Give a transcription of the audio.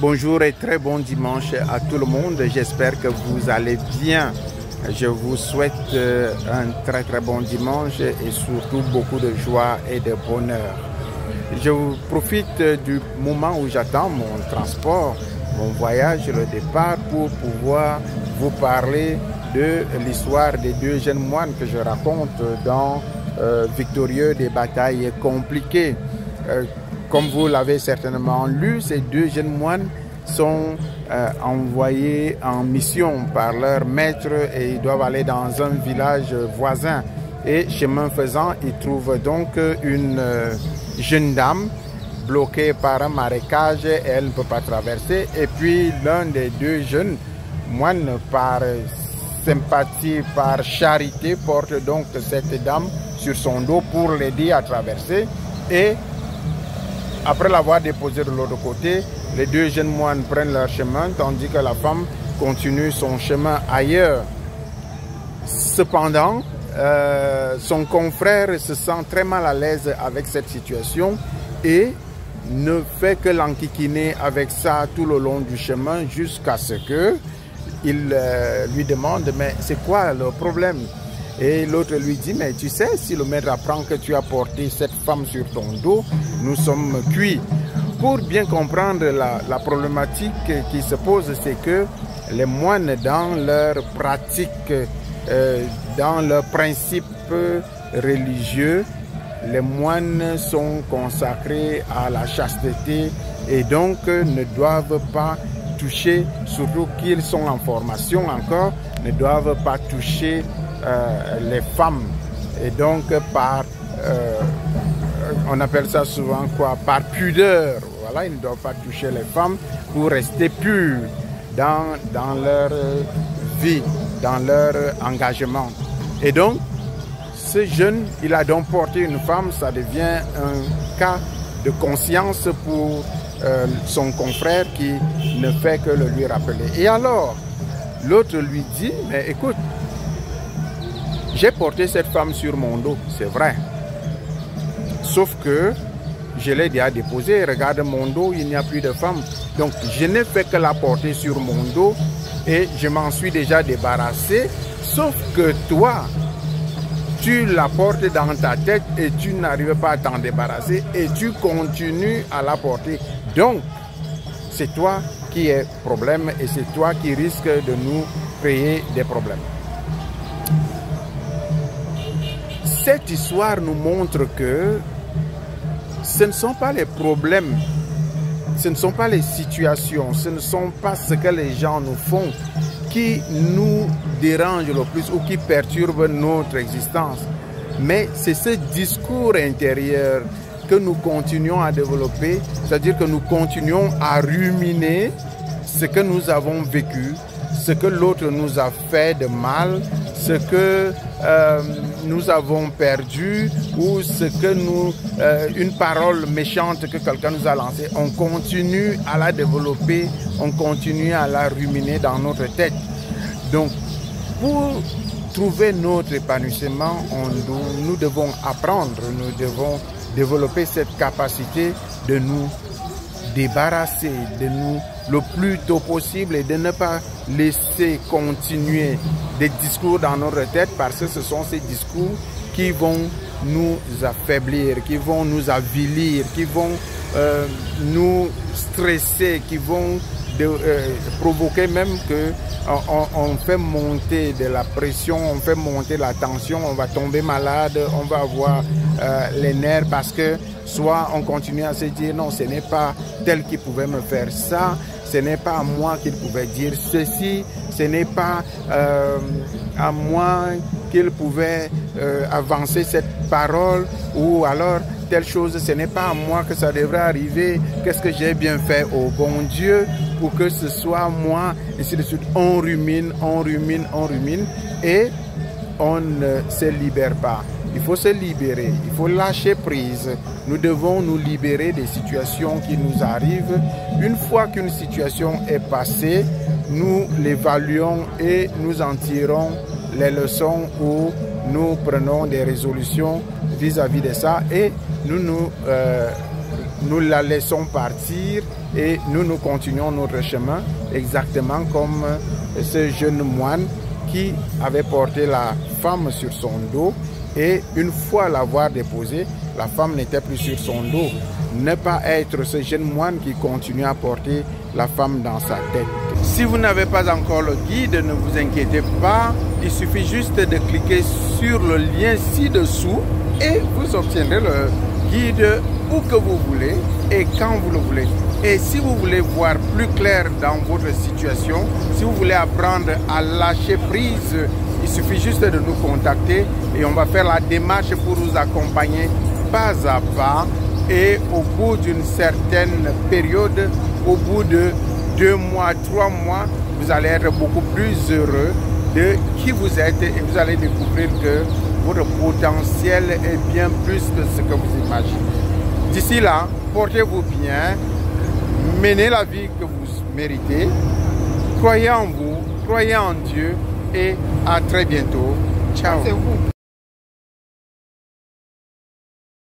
Bonjour et très bon dimanche à tout le monde. J'espère que vous allez bien. Je vous souhaite un très bon dimanche et surtout beaucoup de joie et de bonheur. Je profite du moment où j'attends mon transport, mon voyage, le départ pour pouvoir vous parler de l'histoire des deux jeunes moines que je raconte dans Victorieux des batailles compliquées. Comme vous l'avez certainement lu, ces deux jeunes moines sont envoyés en mission par leur maître et ils doivent aller dans un village voisin. Et chemin faisant, ils trouvent donc une jeune dame bloquée par un marécage et elle ne peut pas traverser. Et puis l'un des deux jeunes moines, par sympathie, par charité, porte donc cette dame sur son dos pour l'aider à traverser. Et après l'avoir déposée de l'autre côté, les deux jeunes moines prennent leur chemin, tandis que la femme continue son chemin ailleurs. Cependant, son confrère se sent très mal à l'aise avec cette situation et ne fait que l'enquiquiner avec ça tout le long du chemin jusqu'à ce que il lui demande « Mais c'est quoi le problème ?» Et l'autre lui dit, mais tu sais, si le maître apprend que tu as porté cette femme sur ton dos, nous sommes cuits. Pour bien comprendre la problématique qui se pose, c'est que les moines, dans leur pratique, dans leurs principes religieux, les moines sont consacrés à la chasteté et donc ne doivent pas toucher, surtout qu'ils sont en formation encore, ne doivent pas toucher les femmes. Et donc on appelle ça souvent quoi, par pudeur. Voilà, ils ne doivent pas toucher les femmes pour rester purs dans leur vie, dans leur engagement. Et donc, ce jeune, il a donc porté une femme, ça devient un cas de conscience pour son confrère qui ne fait que le lui rappeler. Et alors, l'autre lui dit, mais écoute, j'ai porté cette femme sur mon dos, c'est vrai. Sauf que je l'ai déjà déposée, regarde mon dos, il n'y a plus de femme. Donc je n'ai fait que la porter sur mon dos et je m'en suis déjà débarrassé. Sauf que toi, tu la portes dans ta tête et tu n'arrives pas à t'en débarrasser et tu continues à la porter. Donc, c'est toi qui es problème et c'est toi qui risques de nous créer des problèmes. Cette histoire nous montre que ce ne sont pas les problèmes, ce ne sont pas les situations, ce ne sont pas ce que les gens nous font qui nous dérangent le plus ou qui perturbent notre existence. Mais c'est ce discours intérieur que nous continuons à développer, c'est-à-dire que nous continuons à ruminer ce que nous avons vécu, ce que l'autre nous a fait de mal, ce que nous avons perdu ou ce que une parole méchante que quelqu'un nous a lancée, on continue à la développer, on continue à la ruminer dans notre tête. Donc, pour trouver notre épanouissement, nous devons apprendre, nous devons développer cette capacité de nous débarrasser de nous le plus tôt possible et de ne pas laisser continuer des discours dans notre tête parce que ce sont ces discours qui vont nous affaiblir, qui vont nous avilir, qui vont nous stresser, qui vont provoquer même que on fait monter de la pression, on fait monter la tension, on va tomber malade, on va avoir les nerfs parce que soit on continue à se dire non, ce n'est pas tel qui pouvait me faire ça, ce n'est pas à moi qu'il pouvait dire ceci, ce n'est pas à moi qu'il pouvait avancer cette parole ou alors telle chose, ce n'est pas à moi que ça devrait arriver, qu'est-ce que j'ai bien fait au bon Dieu pour que ce soit moi, et ainsi de suite. On rumine, on rumine, on rumine et on ne se libère pas. Il faut se libérer, il faut lâcher prise. Nous devons nous libérer des situations qui nous arrivent. Une fois qu'une situation est passée, nous l'évaluons et nous en tirons les leçons ou nous prenons des résolutions vis-à-vis de ça et nous la laissons partir et nous continuons notre chemin exactement comme ce jeune moine qui avait porté la femme sur son dos et une fois l'avoir déposée, la femme n'était plus sur son dos. Ne pas être ce jeune moine qui continue à porter la femme dans sa tête. Si vous n'avez pas encore le guide, ne vous inquiétez pas. Il suffit juste de cliquer sur le lien ci-dessous et vous obtiendrez le guide où que vous voulez et quand vous le voulez. Et si vous voulez voir plus clair dans votre situation, si vous voulez apprendre à lâcher prise, il suffit juste de nous contacter et on va faire la démarche pour vous accompagner pas à pas. Et au bout d'une certaine période, au bout de 2 mois, 3 mois, vous allez être beaucoup plus heureux de qui vous êtes et vous allez découvrir que votre potentiel est bien plus que ce que vous imaginez. D'ici là, portez-vous bien, menez la vie que vous méritez, croyez en vous, croyez en Dieu et à très bientôt. Ciao.